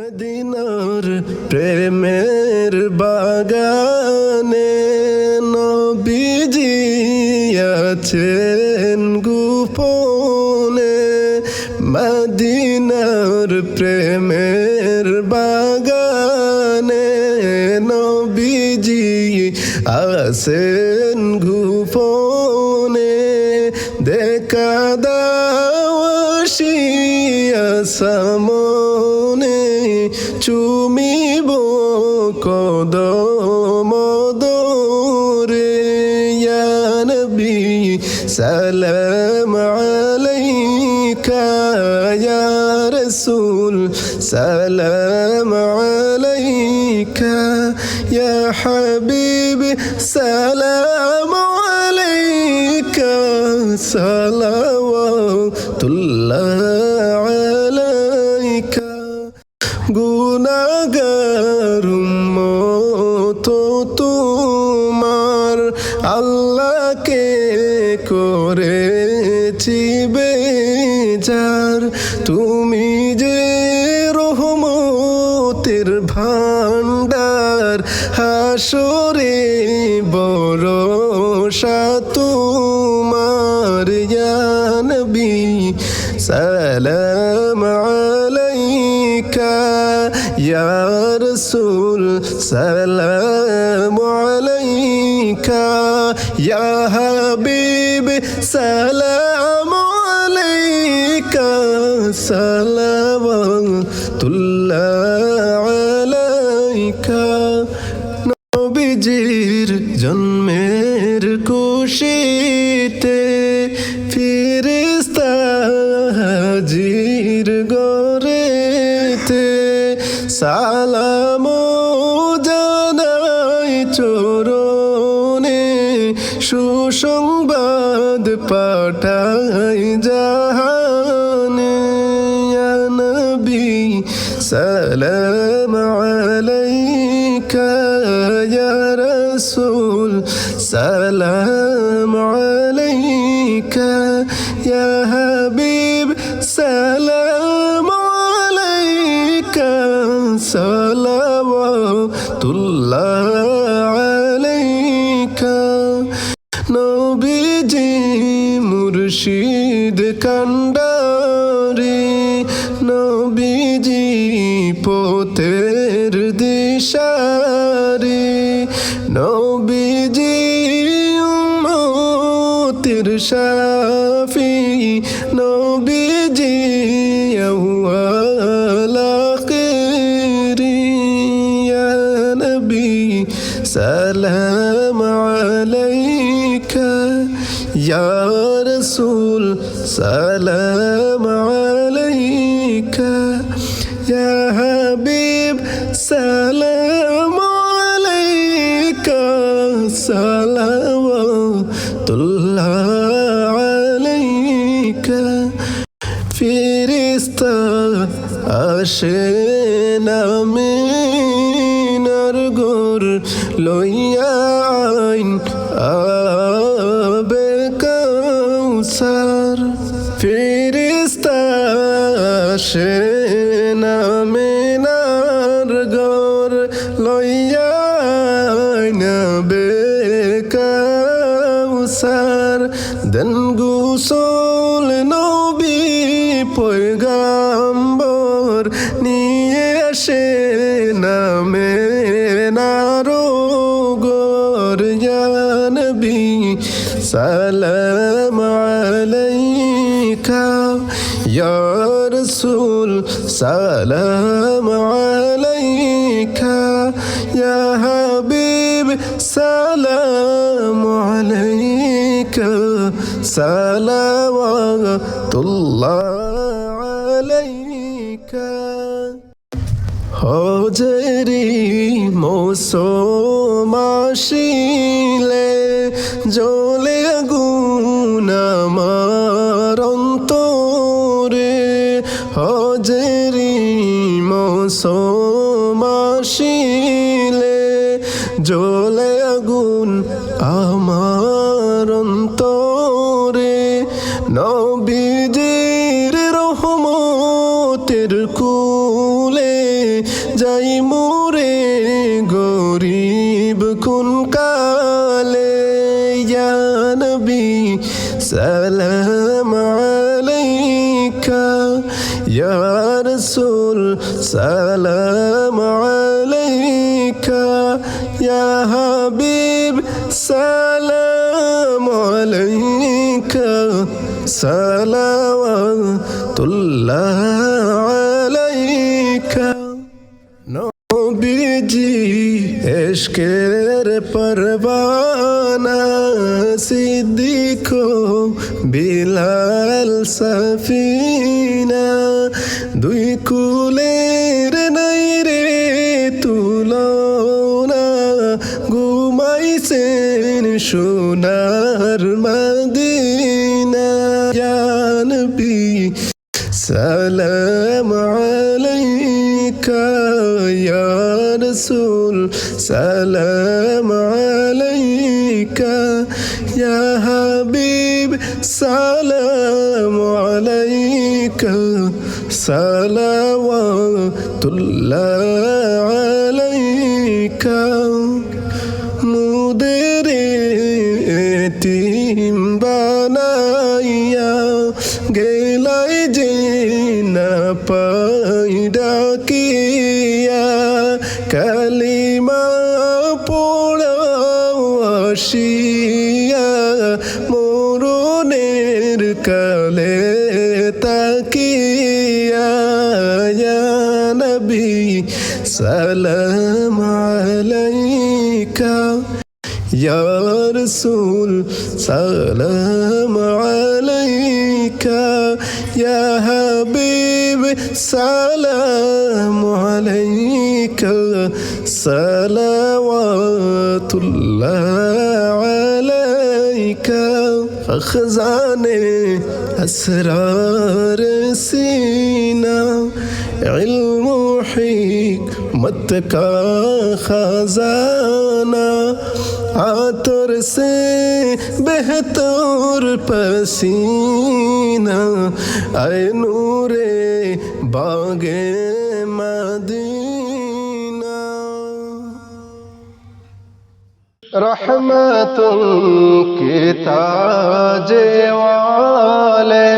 মদিনার প্রেমের বাগানে নবীজি আছেন গোপনে। মদিনার প্রেমের বাগানে নবীজি আছেন গোপনে। দেখা দাও আসিয়া সামনে, চুমিব কদম দরে। ইয়া নবী সালাম আলাইকা, ইয়া রাসূল সালাম আলাইকা, ইয়া হাবিবি সালাম আলাইকা, সালাওয়াতুল্লাহ আলাইকা। গুনাহগার উম্মত তোমার, আল্লাহকে করেছি বেজার। তুমি যে রহমতের ভান্ডার, হাসরে ভরসা তোমার। ইয়া নবী সালাম আলাইকা, ইয়া রাসূল সালাম আলাইকা, ইয়া হাবিব সালাম আলাইকা, সালাওয়াতুল্লাহ আলাইকা। নবীজির জন্মের খুশিতে ফেরেশতা হাজির গরেতে, সালাম জানাই চরণে, সুসংবাদ পাঠাই জাহানে। ইয়া নবী সালাম আলাইকা, ইয়া রাসূল সালাম আলাইকা, ইয়া হাবিব সালাম আলাইকা, সালাওয়াতুল্লাহ আলাইকা। নবীজি মুর্শিদ কান্ডারি, নবীজি পথের দিশারি, নবীজি উম্মতের শাফি, নবীজি আউয়াল আখিরি। ইয়া নবী সালাম আলাইকা, ইয়া রাসূল সালাম আলাইকা, ইয়া হাবিব সালাম আলাইকা, সালাওয়াতুল্লাহ আলাইকা। ফেরেশতা আসেন আমিনার ঘর লইয়া, আইন আবে কাউসার। ফেরেশতা আসেন আমিনার ঘর লইয়া, আইন আবে কাউসার। দেন গোসল নবী পয়গাম্বর, নিয়ে আসে নামে নারো গর। ইয়া নবী সালাম আলাইকা, ইয়া রাসূল সালাম আলাইকা, ইয়া হাবিব সালাম আলাইকা, সালাওয়াতুল্লাহ আলাইকা। হজেরি মৌসুম আসিলে, জ্বলে আগুন আমার অন্তরে। হজেরি মৌসুম আসিলে, জ্বলে আগুন আমার অন্তরে। নবীজির রহমতের কুলে যাই মোরে গরিব কোন কালে ইয়া নবী সালাম আলাইকা ইয়া রাসূল সালাম আলাইকা ইয়া হাবিব সালাম আলাইকা সালাওয়াতুল্লাহ আলাইকা নবীজি ইশকের পরওয়ানা সিদ্দিক বিলাল সাফিনা দুই কুলের নাই রে তুলনা ঘুমাইছেন সোনার মদিনা ইয়া নবী সালাম আলাইকা ইয়া রাসূল সালাম আলাইকা ইয়া হাবিব সালাম আলাইকা সালাওয়াতুল্লাহ আলাইকা মুদের এতিম বানাইয়া গেলাই যে না পাই ডাকিয়া কালিমা পড়াও আসিয়া মরণের কালে তাকিয়া ইয়া নবী সালাম আলাইকা ইয়া রাসূল সালাম আলাইকা ইয়া হাবিব সালাম আলাইকা সালাওয়াতুল্লাহ আলাইকা খজানে আসরার সিনা ইলম হিকমত का खजाना आतर से बेहतर पसीना आए नूरे बागे मदीना रहमतुल के ताजे वाले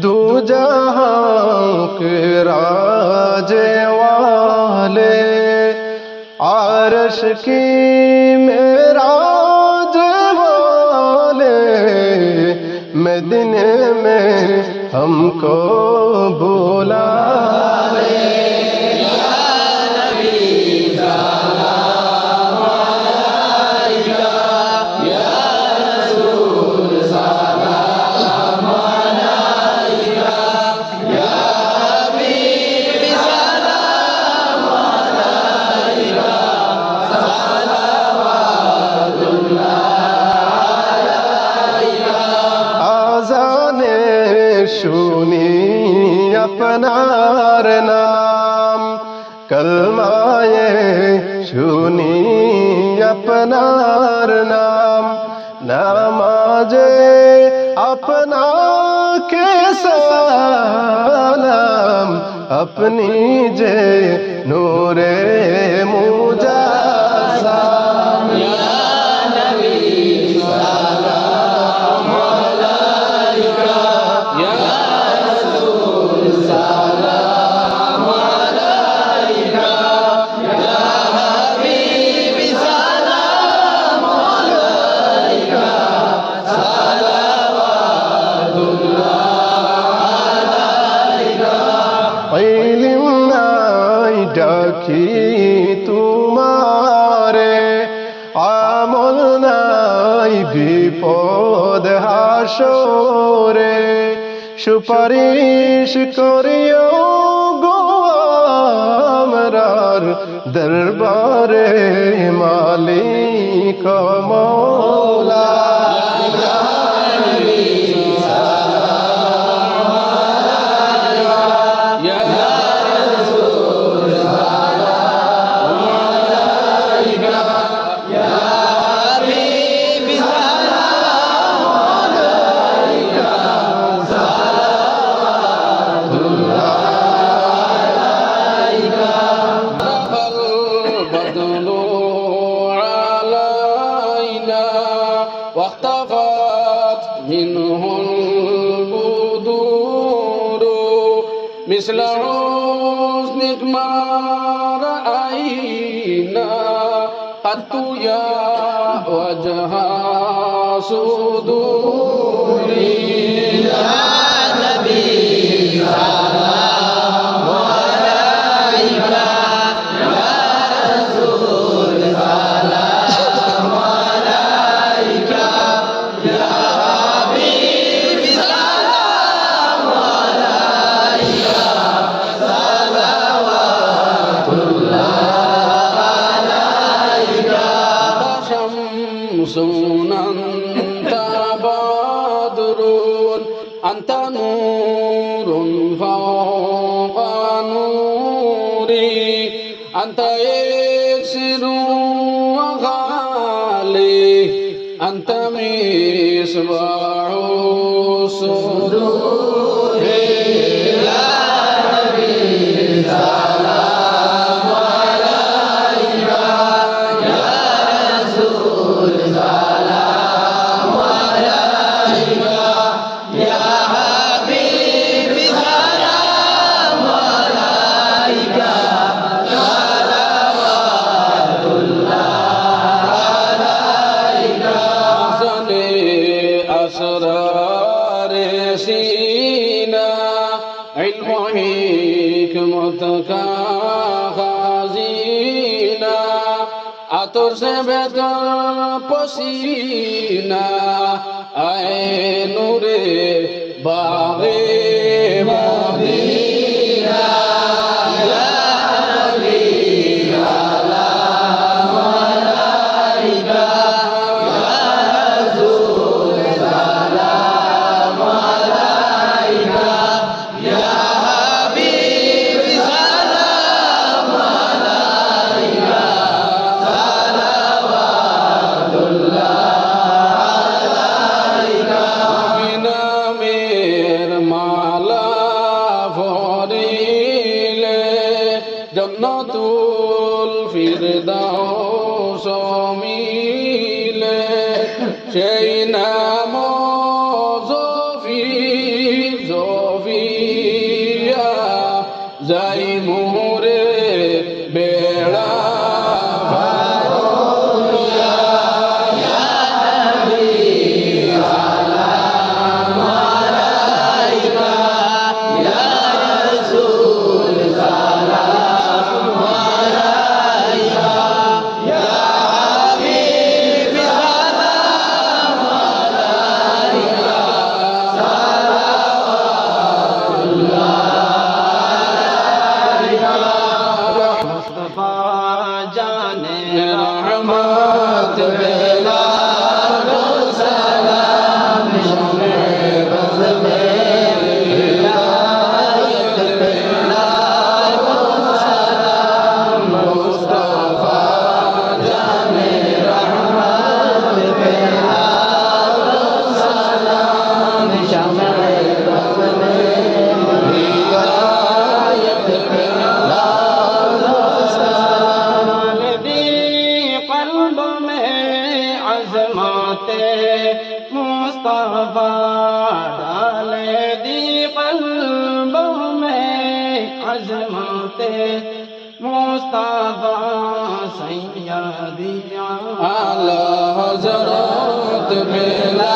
दो जहां के राजे वाले आरश की मेराज वाले मदीने में हमको बुला ले শুনি আপনার নাম কলমায়ে শুনি আপনার নাম নামাজে আপনাকে সালাম अपनी जे नूरे मुजाज़ाम या नबी सलाम अलैका या रसूल सलाम अलैका या हबीब सलाम अलैका इल्म নাই ডাকি তোমারে আমল নাই বিপদ হাসরে সুপারিশ করিও গো আমরার দরবারে মালিক মওলা مثل حسنك ما رأينا قط يا وجه صدوري يا نبي سلام عليك يا رسول سلام عليك يا حبيبي سلام عليك صلوات الله عليك شمس أنت بدر أنت نور فوق نوري أنت يكسر وغالي أنت مصباح الصدور يا نبي سلام عليك يا رسول سلام عليك يا حبيبي سلام عليك صلوات الله عليك أحسن أسرار سينا علم حكمتك خزينة عطر سے بہتر پسینہ اے نور باغ مدینہ یا نبی سلام علیک یا رسول سلام علیک یا حبیبی سلام علیک صلوات اللہ عليك بنا مير مالا فوريله جنة الفردوس ميله شينا زوفيا زي موري بيڑا रहमत बेला सलाम शमे बज़ में हिदायत बेला सलाम मुस्तफा जाने रहमत बेला सलाम शमे बज़ में हिदायत बेला मुस्तफा डाले दी क़ल्ब में अज़मते मुस्तफा सैयदी आला हज़रत बेला